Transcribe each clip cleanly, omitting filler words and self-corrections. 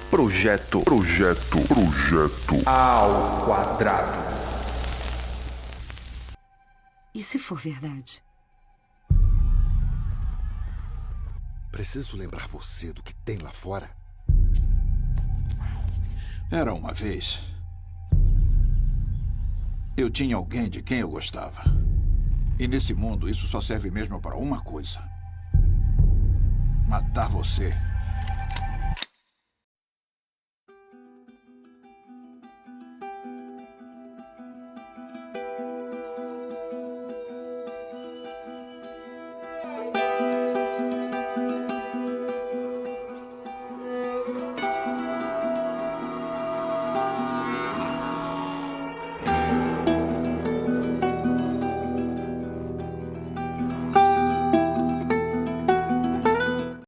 Projeto ao quadrado. E se for verdade? Preciso lembrar você do que tem lá fora. Era uma vez. Eu tinha alguém de quem eu gostava. E nesse mundo, isso só serve mesmo para uma coisa: matar você.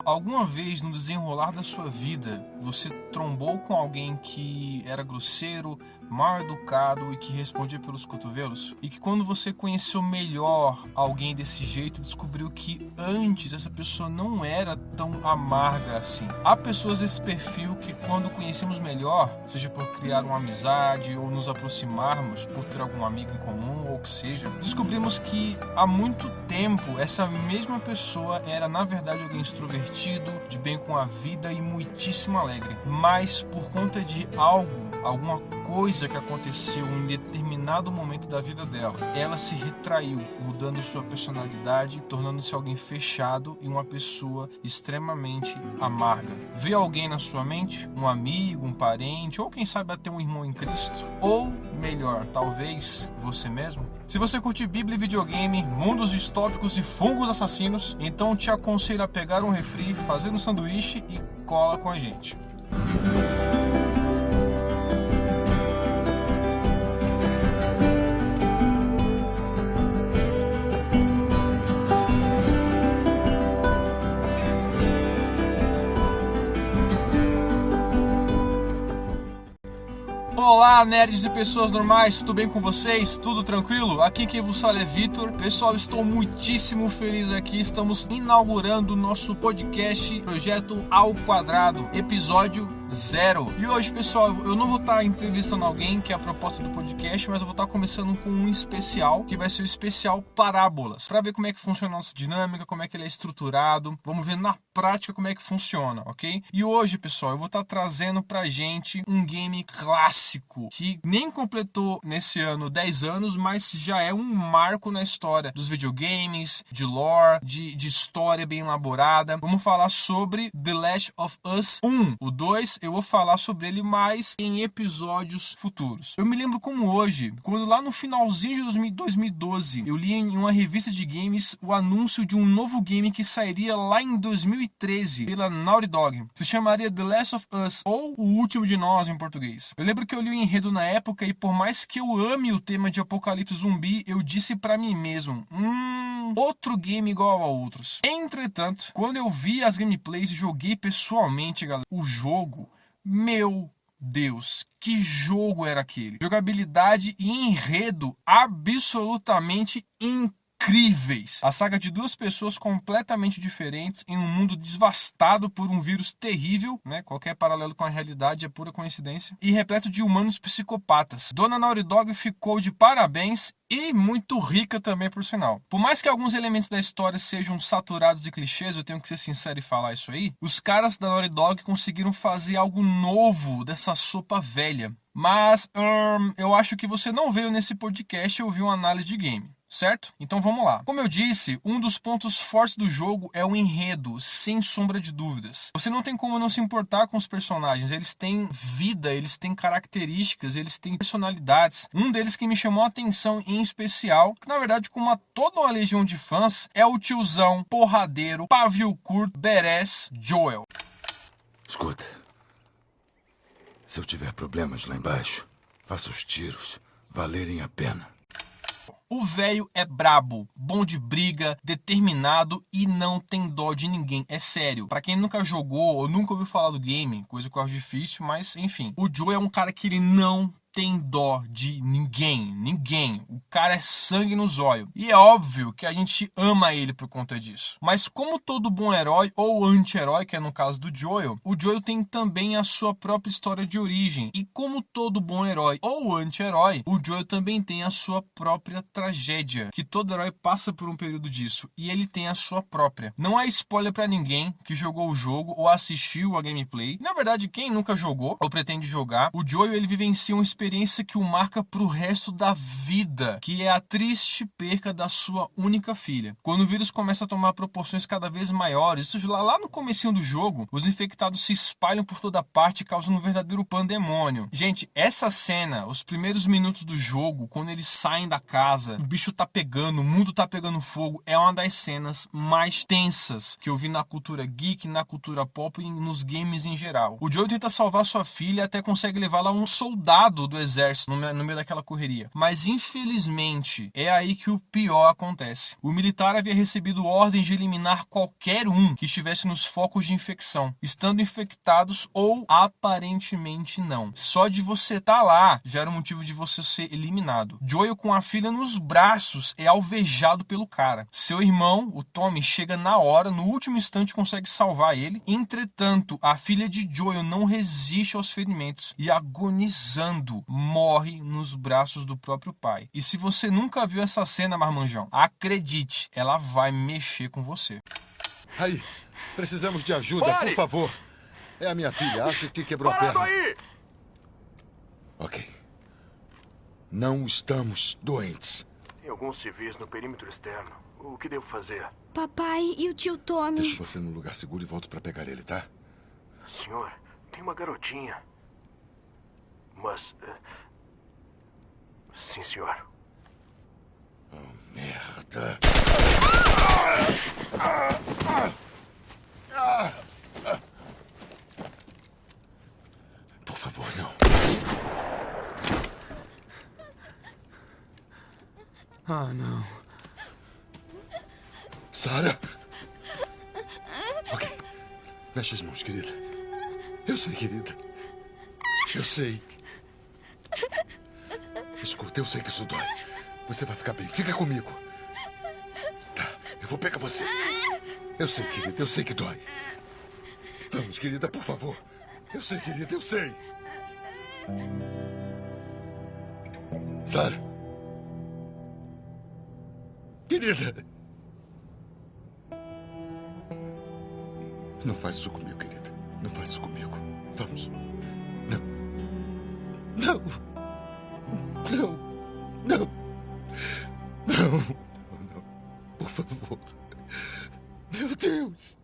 Alguma vez no desenrolar da sua vida, você trombou com alguém que era grosseiro, mal educado e que respondia pelos cotovelos? E que quando você conheceu melhor alguém desse jeito, descobriu que antes essa pessoa não era tão amarga assim. Há pessoas desse perfil que quando conhecemos melhor, seja por criar uma amizade ou nos aproximarmos por ter algum amigo em comum ou o que seja, descobrimos que há muito tempo essa mesma pessoa era na verdade alguém extrovertido, de bem com a vida e muitíssimo alegre. Mas por conta de alguma coisa que aconteceu em determinado momento da vida dela, ela se retraiu, mudando sua personalidade, tornando-se alguém fechado e uma pessoa extremamente amarga. Vê alguém na sua mente? Um amigo, um parente, ou quem sabe até um irmão em Cristo? Ou melhor, talvez você mesmo? Se você curte Bíblia e videogame, mundos distópicos e fungos assassinos, então te aconselho a pegar um refri, fazer um sanduíche e cola com a gente. Olá, nerds e pessoas normais, tudo bem com vocês? Tudo tranquilo? Aqui quem vos fala é Vitor. Pessoal, estou muitíssimo feliz aqui. Estamos inaugurando o nosso podcast Projeto ao Quadrado, episódio 0. E hoje, pessoal, eu não vou estar entrevistando alguém, que é a proposta do podcast, mas eu vou estar começando com um especial, que vai ser o especial Parábolas, para ver como é que funciona a nossa dinâmica, como é que ele é estruturado. Vamos ver na prática como é que funciona, ok? E hoje, pessoal, eu vou estar trazendo pra gente um game clássico, que nem completou nesse ano 10 anos, mas já é um marco na história dos videogames, de lore, de história bem elaborada. Vamos falar sobre The Last of Us 1. O 2 eu vou falar sobre ele mais em episódios futuros. Eu me lembro como hoje, quando lá no finalzinho de 2012, eu li em uma revista de games o anúncio de um novo game que sairia lá em 2013 pela Naughty Dog. Se chamaria The Last of Us, ou O Último de Nós em português. Eu lembro que eu li o enredo na época e por mais que eu ame o tema de apocalipse zumbi, eu disse pra mim mesmo, outro game igual a outros. Entretanto, quando eu vi as gameplays e joguei pessoalmente, galera, o jogo, meu Deus, que jogo era aquele? Jogabilidade e enredo absolutamente incríveis. A saga de duas pessoas completamente diferentes em um mundo devastado por um vírus terrível, né? Qualquer paralelo com a realidade é pura coincidência. E repleto de humanos psicopatas. Dona Naughty Dog ficou de parabéns e muito rica também, por sinal. Por mais que alguns elementos da história sejam saturados e clichês, eu tenho que ser sincero e falar isso aí, os caras da Naughty Dog conseguiram fazer algo novo dessa sopa velha. Mas eu acho que você não veio nesse podcast ouvir uma análise de game. Certo? Então vamos lá. Como eu disse, um dos pontos fortes do jogo é o enredo, sem sombra de dúvidas. Você não tem como não se importar com os personagens. Eles têm vida, eles têm características, eles têm personalidades. Um deles que me chamou a atenção em especial, que na verdade com toda uma legião de fãs, é o tiozão, porradeiro, pavio curto, badass Joel. Escuta, se eu tiver problemas lá embaixo, faça os tiros valerem a pena. O velho é brabo, bom de briga, determinado e não tem dó de ninguém. É sério. Pra quem nunca jogou ou nunca ouviu falar do game, coisa que eu acho difícil, mas enfim. O Joe é um cara que ele não tem dó de ninguém. O cara é sangue nos olhos. E é óbvio que a gente ama ele por conta disso. Mas como todo bom herói ou anti-herói, que é no caso do Joel, o Joel tem também a sua própria história de origem. E como todo bom herói ou anti-herói, o Joel também tem a sua própria tragédia, que todo herói passa por um período disso, e ele tem a sua própria. Não há spoiler pra ninguém que jogou o jogo ou assistiu a gameplay. Na verdade, quem nunca jogou ou pretende jogar, o Joel ele vivencia uma experiência que o marca pro resto da vida, que é a triste perca da sua única filha. Quando o vírus começa a tomar proporções cada vez maiores, isso lá no comecinho do jogo, os infectados se espalham por toda parte, causando um verdadeiro pandemônio. Gente, essa cena, os primeiros minutos do jogo, quando eles saem da casa, o bicho tá pegando, o mundo tá pegando fogo, é uma das cenas mais tensas que eu vi na cultura geek, na cultura pop e nos games em geral. O Joel tenta salvar sua filha e até consegue levá-la a um soldado do exército no meio daquela correria. Mas infelizmente, é aí que o pior acontece. O militar havia recebido ordens de eliminar qualquer um que estivesse nos focos de infecção, estando infectados ou aparentemente não. Só de você estar lá já era um motivo de você ser eliminado. Joel, com a filha nos braços, é alvejado pelo cara. Seu irmão, o Tommy, chega na hora, no último instante consegue salvar ele. Entretanto, a filha de Joel não resiste aos ferimentos e, agonizando, morre nos braços do próprio pai. E se você nunca viu essa cena, marmanjão, acredite, ela vai mexer com você. Aí, precisamos de ajuda, por favor. É a minha filha, acho que quebrou a perna. Aí! Ok. Não estamos doentes. Tem alguns civis no perímetro externo. O que devo fazer? Papai e o tio Tommy. Deixo você num lugar seguro e volto pra pegar ele, tá? Senhor, tem uma garotinha. Mas... Sim, senhor. Oh, merda. Por favor, não. Ah, não. Sarah? Ok. Mexe as mãos, querida. Eu sei, querida. Eu sei. Escuta, eu sei que isso dói. Você vai ficar bem. Fica comigo. Tá, eu vou pegar você. Eu sei, querida, eu sei que dói. Vamos, querida, por favor. Eu sei, querida, eu sei. Sarah. Querida. Não faz isso comigo, querida. Não faz isso comigo. Vamos. Não. Não. Não. Não. Não. Não. Por favor. Meu Deus.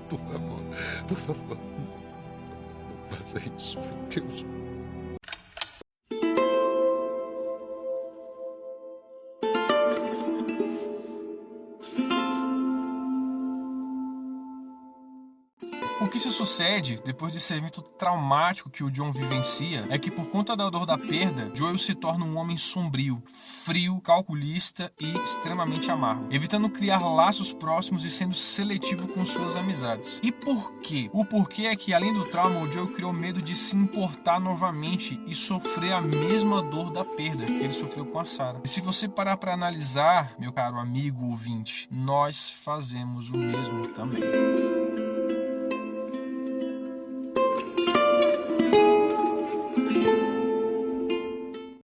Por favor. Por favor. Não faça isso, meu Deus. O que se sucede, depois desse evento traumático que o John vivencia, é que por conta da dor da perda, Joel se torna um homem sombrio, frio, calculista e extremamente amargo, evitando criar laços próximos e sendo seletivo com suas amizades. E por quê? O porquê é que, além do trauma, o Joel criou medo de se importar novamente e sofrer a mesma dor da perda que ele sofreu com a Sarah. E se você parar para analisar, meu caro amigo ouvinte, nós fazemos o mesmo também.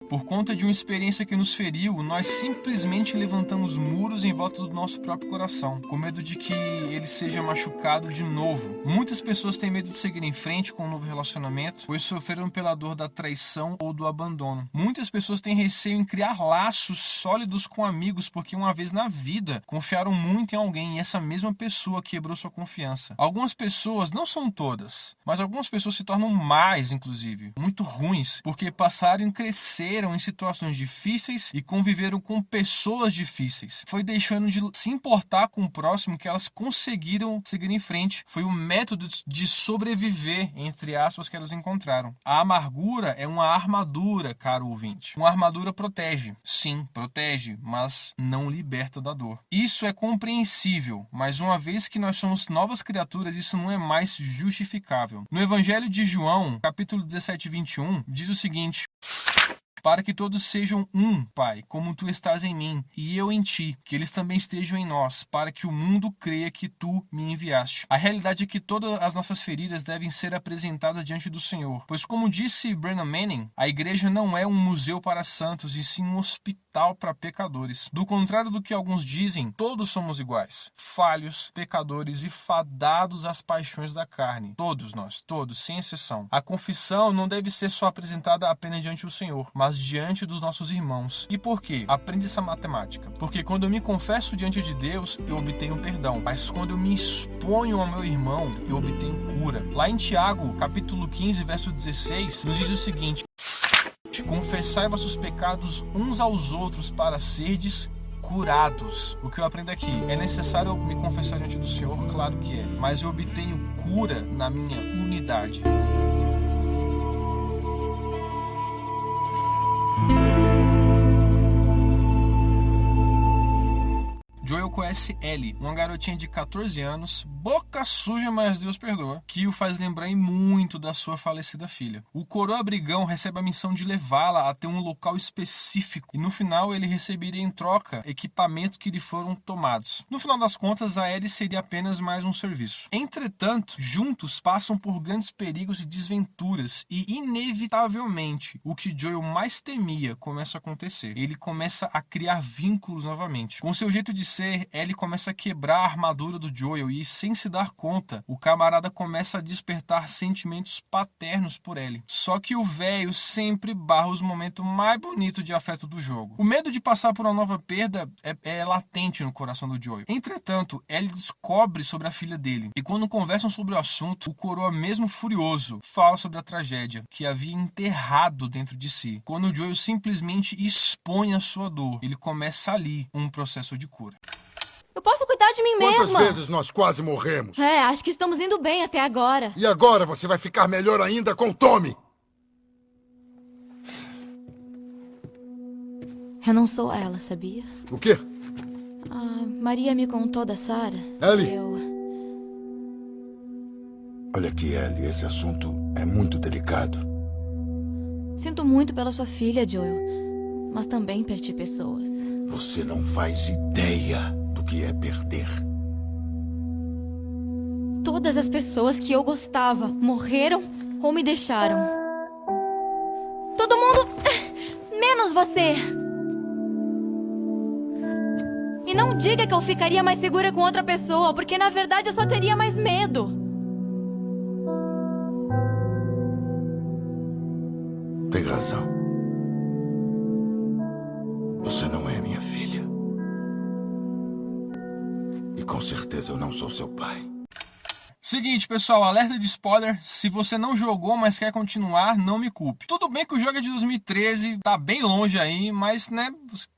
Por conta de uma experiência que nos feriu, nós simplesmente levantamos muros em volta do nosso próprio coração, com medo de que ele seja machucado de novo. Muitas pessoas têm medo de seguir em frente com um novo relacionamento, pois sofreram pela dor da traição ou do abandono. Muitas pessoas têm receio em criar laços sólidos com amigos, porque uma vez na vida confiaram muito em alguém e essa mesma pessoa quebrou sua confiança. Algumas pessoas, não são todas, mas algumas pessoas se tornam mais, inclusive, muito ruins, porque passaram e cresceram em situações situações difíceis e conviveram com pessoas difíceis. Foi deixando de se importar com o próximo que elas conseguiram seguir em frente. Foi o método de sobreviver, entre aspas, que elas encontraram. A amargura é uma armadura, caro ouvinte. Uma armadura protege. Sim, protege, mas não liberta da dor. Isso é compreensível, mas uma vez que nós somos novas criaturas, isso não é mais justificável. No Evangelho de João, capítulo 17, 21, diz o seguinte: para que todos sejam um, Pai, como tu estás em mim, e eu em ti, que eles também estejam em nós, para que o mundo creia que tu me enviaste. A realidade é que todas as nossas feridas devem ser apresentadas diante do Senhor, pois como disse Brennan Manning, a igreja não é um museu para santos, e sim um hospital para pecadores. Do contrário do que alguns dizem, todos somos iguais, falhos, pecadores e fadados às paixões da carne. Todos nós, todos, sem exceção. A confissão não deve ser só apresentada apenas diante do Senhor, mas diante dos nossos irmãos. E por quê? Aprende essa matemática. Porque quando eu me confesso diante de Deus, eu obtenho perdão. Mas quando eu me exponho ao meu irmão, eu obtenho cura. Lá em Tiago, capítulo 15, verso 16, nos diz o seguinte: confessai vossos pecados uns aos outros para serdes curados. O que eu aprendo aqui, é necessário eu me confessar diante do Senhor? Claro que é. Mas eu obtenho cura na minha unidade. Joel conhece Ellie, uma garotinha de 14 anos, boca suja, mas Deus perdoa, que o faz lembrar muito da sua falecida filha. O coroa brigão recebe a missão de levá-la até um local específico e no final ele receberia em troca equipamentos que lhe foram tomados. No final das contas, a Ellie seria apenas mais um serviço. Entretanto, juntos passam por grandes perigos e desventuras e inevitavelmente o que Joel mais temia começa a acontecer. Ele começa a criar vínculos novamente. Com seu jeito de ser, Ellie começa a quebrar a armadura do Joel e, sem se dar conta, o camarada começa a despertar sentimentos paternos por Ellie. Só que o velho sempre barra os momentos mais bonitos de afeto do jogo. O medo de passar por uma nova perda é latente no coração do Joel. Entretanto, Ellie descobre sobre a filha dele e quando conversam sobre o assunto, o coroa, mesmo furioso, fala sobre a tragédia que havia enterrado dentro de si. Quando o Joel simplesmente expõe a sua dor, ele começa ali um processo de cura. Eu posso cuidar de mim mesma. Quantas vezes nós quase morremos? Acho que estamos indo bem até agora. E agora você vai ficar melhor ainda com Tommy. Eu não sou ela, sabia? O quê? A Maria me contou da Sarah. Ellie! Olha aqui, Ellie, esse assunto é muito delicado. Sinto muito pela sua filha, Joel. Mas também perdi pessoas. Você não faz ideia do que é perder. Todas as pessoas que eu gostava morreram ou me deixaram. Todo mundo, menos você. E não diga que eu ficaria mais segura com outra pessoa, porque na verdade eu só teria mais medo. Tem razão. Você não é minha filha. E com certeza eu não sou seu pai. Seguinte, pessoal, alerta de spoiler, se você não jogou, mas quer continuar, não me culpe. Tudo bem que o jogo é de 2013, tá bem longe aí, mas, né,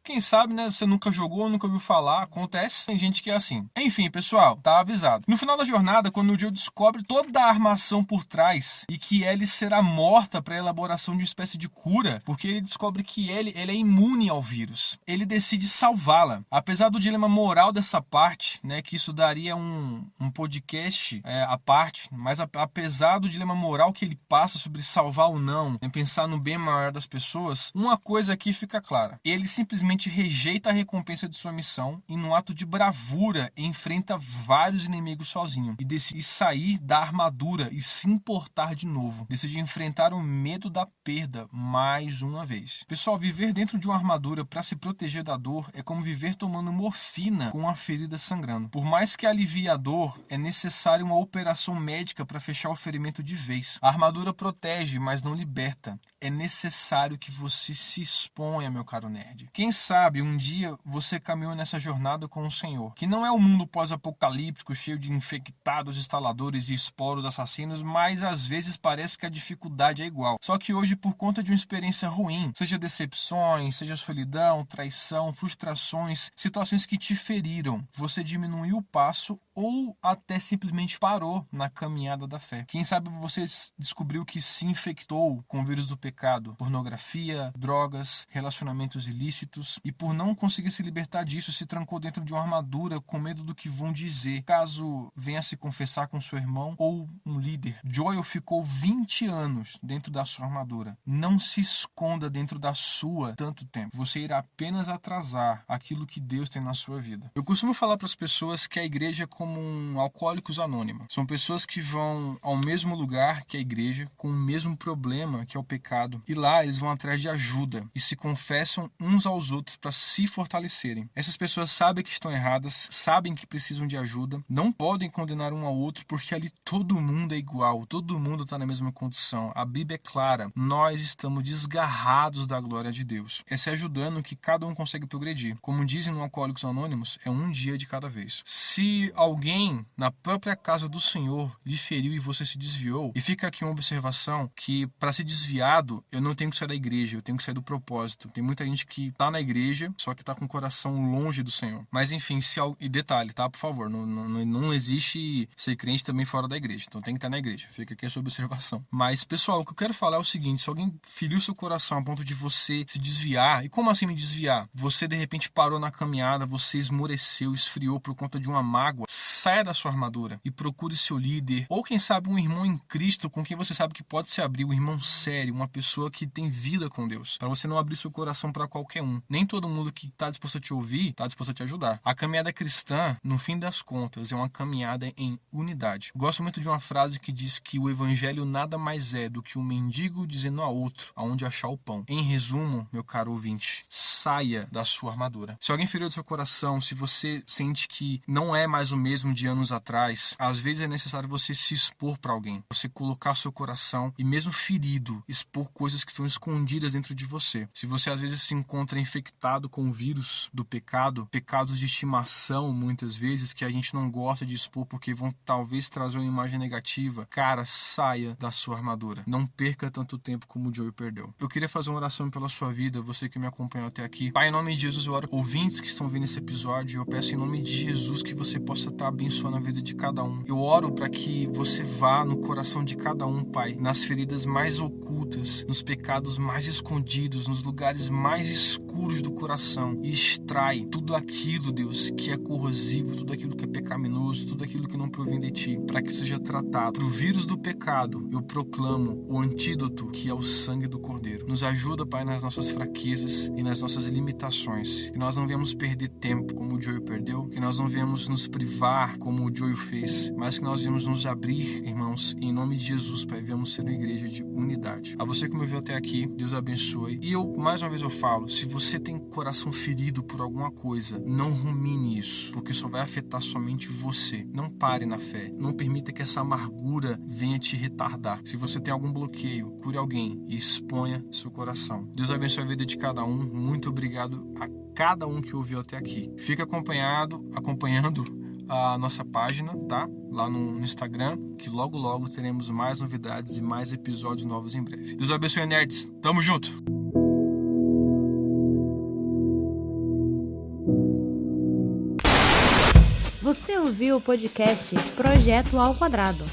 quem sabe, né, você nunca jogou, nunca ouviu falar, acontece, tem gente que é assim. Enfim, pessoal, tá avisado. No final da jornada, quando o Joel descobre toda a armação por trás e que Ellie será morta para a elaboração de uma espécie de cura, porque ele descobre que Ellie é imune ao vírus, ele decide salvá-la. Apesar do dilema moral dessa parte, né, que isso daria um podcast à parte, mas apesar do dilema moral que ele passa sobre salvar ou não, em pensar no bem maior das pessoas, uma coisa aqui fica clara: ele simplesmente rejeita a recompensa de sua missão e, no ato de bravura, enfrenta vários inimigos sozinho e decide sair da armadura e se importar de novo. Decide enfrentar o medo da perda mais uma vez. Pessoal, viver dentro de uma armadura para se proteger da dor é como viver tomando morfina com uma ferida sangrando. Por mais que alivie a dor, é necessário uma operação médica para fechar o ferimento de vez. A armadura protege, mas não liberta. É necessário que você se exponha, meu caro nerd. Quem sabe, um dia você caminhou nessa jornada com o Senhor, que não é um mundo pós-apocalíptico cheio de infectados, instaladores e esporos assassinos, mas às vezes parece que a dificuldade é igual. Só que hoje, por conta de uma experiência ruim, seja decepções, seja solidão, traição, frustrações, situações que te feriram, você diminuiu o passo ou até simplesmente parou na caminhada da fé. Quem sabe você descobriu que se infectou com o vírus do pecado, pornografia, drogas, relacionamentos ilícitos, e por não conseguir se libertar disso, se trancou dentro de uma armadura com medo do que vão dizer, caso venha se confessar com seu irmão ou um líder. Joel ficou 20 anos dentro da sua armadura. Não se esconda dentro da sua tanto tempo. Você irá apenas atrasar aquilo que Deus tem na sua vida. Eu costumo falar para as pessoas que a igreja é como um Alcoólicos Anônimos. São pessoas que vão ao mesmo lugar que a igreja, com o mesmo problema que é o pecado, e lá eles vão atrás de ajuda e se confessam uns aos outros para se fortalecerem. Essas pessoas sabem que estão erradas, sabem que precisam de ajuda, não podem condenar um ao outro porque ali todo mundo é igual, todo mundo está na mesma condição. A Bíblia é clara, nós estamos desgarrados da glória de Deus. É se ajudando que cada um consegue progredir. Como dizem no Alcoólicos Anônimos, é um dia de cada vez. Se alguém na própria casa do Senhor lhe feriu e você se desviou, e fica aqui uma observação que para ser desviado eu não tenho que sair da igreja, eu tenho que sair do propósito. Tem muita gente que tá na igreja, só que tá com o coração longe do Senhor. Mas enfim, e detalhe, tá? Por favor, não existe ser crente também fora da igreja, então tem que estar na igreja. Fica aqui a sua observação. Mas pessoal, o que eu quero falar é o seguinte: se alguém feriu seu coração a ponto de você se desviar, e como assim me desviar? Você de repente parou na caminhada, você esmoreceu, esfriou por conta de uma mágoa, saia da sua armadura e procure seu líder, ou quem sabe um irmão em Cristo com quem você sabe que pode se abrir, um irmão sério, uma pessoa que tem vida com Deus, para você não abrir seu coração para qualquer um. Nem todo mundo que está disposto a te ouvir está disposto a te ajudar. A caminhada cristã, no fim das contas, é uma caminhada em unidade. Gosto muito de uma frase que diz que o evangelho nada mais é do que um mendigo dizendo a outro aonde achar o pão. Em resumo, meu caro ouvinte, saia da sua armadura. Se alguém feriu do seu coração, se você sente que não é mais o mesmo de anos atrás, às vezes é necessário você se expor para alguém, você colocar seu coração e mesmo ferido, expor coisas que estão escondidas dentro de você. Se você às vezes se encontra infectado com o vírus do pecado, pecados de estimação muitas vezes que a gente não gosta de expor porque vão talvez trazer uma imagem negativa, cara, saia da sua armadura. Não perca tanto tempo como o Joey perdeu. Eu queria fazer uma oração pela sua vida, você que me acompanhou até aqui. Pai, em nome de Jesus, eu oro ouvintes que estão vendo esse episódio, eu peço em nome de Jesus que você possa estar abençoando a vida de cada um. Eu oro para que você vá no coração de cada um, Pai, nas feridas mais ocultas, nos pecados mais escondidos, nos lugares mais escuros do coração e extrai tudo aquilo, Deus, que é corrosivo, tudo aquilo que é pecaminoso, tudo aquilo que não provém de Ti, para que seja tratado. Para o vírus do pecado, eu proclamo o antídoto, que é o sangue do Cordeiro. Nos ajuda, Pai, nas nossas fraquezas e nas nossas limitações. Que nós não venhamos perder tempo como o Joey perdeu, que nós não venhamos nos privar como o Joey fez, mas que nós venhamos nos abrir, irmãos, em nome de Jesus, Pai, venhamos ser uma igreja de unidade. A você que me ouviu até aqui, Deus abençoe. E mais uma vez eu falo, se você tem coração ferido por alguma coisa, não rumine isso, porque só vai afetar somente você. Não pare na fé. Não permita que essa amargura venha te retardar. Se você tem algum bloqueio, cure alguém e exponha seu coração. Deus abençoe a vida de cada um. Muito obrigado a cada um que ouviu até aqui. Fica acompanhando a nossa página, tá? Lá no Instagram, que logo teremos mais novidades e mais episódios novos em breve. Deus abençoe, nerds. Tamo junto! Você ouviu o podcast Projeto ao Quadrado.